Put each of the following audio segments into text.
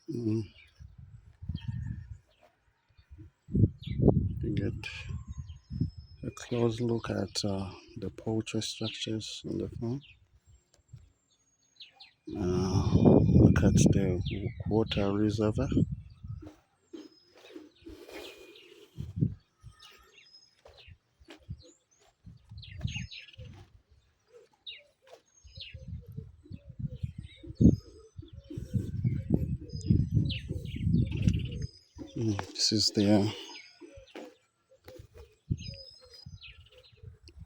Mm, to get a close look at the poultry structures on the farm. Look at the water reservoir. This is the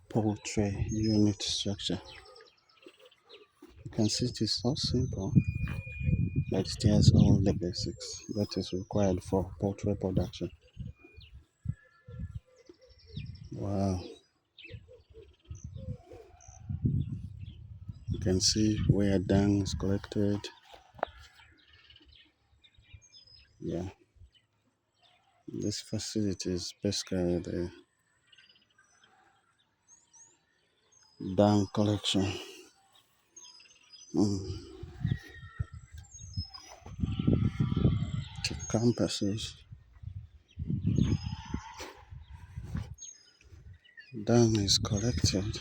poultry unit structure. You can see it is so simple, but it has all the basics that is required for poultry production. Wow, you can see where dung is collected. Yeah, this facility is basically the dung collection. Mm. To campuses, dung is collected,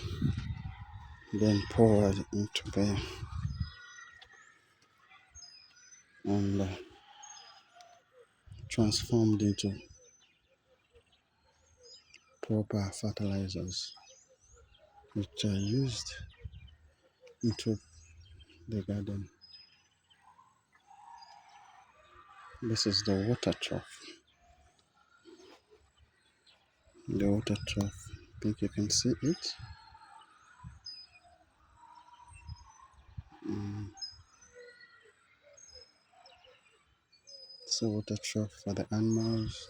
then poured into the and transformed into proper fertilizers, which are used into the garden. This is the water trough. The water trough. I think you can see it. Mm. It's a water trough for the animals.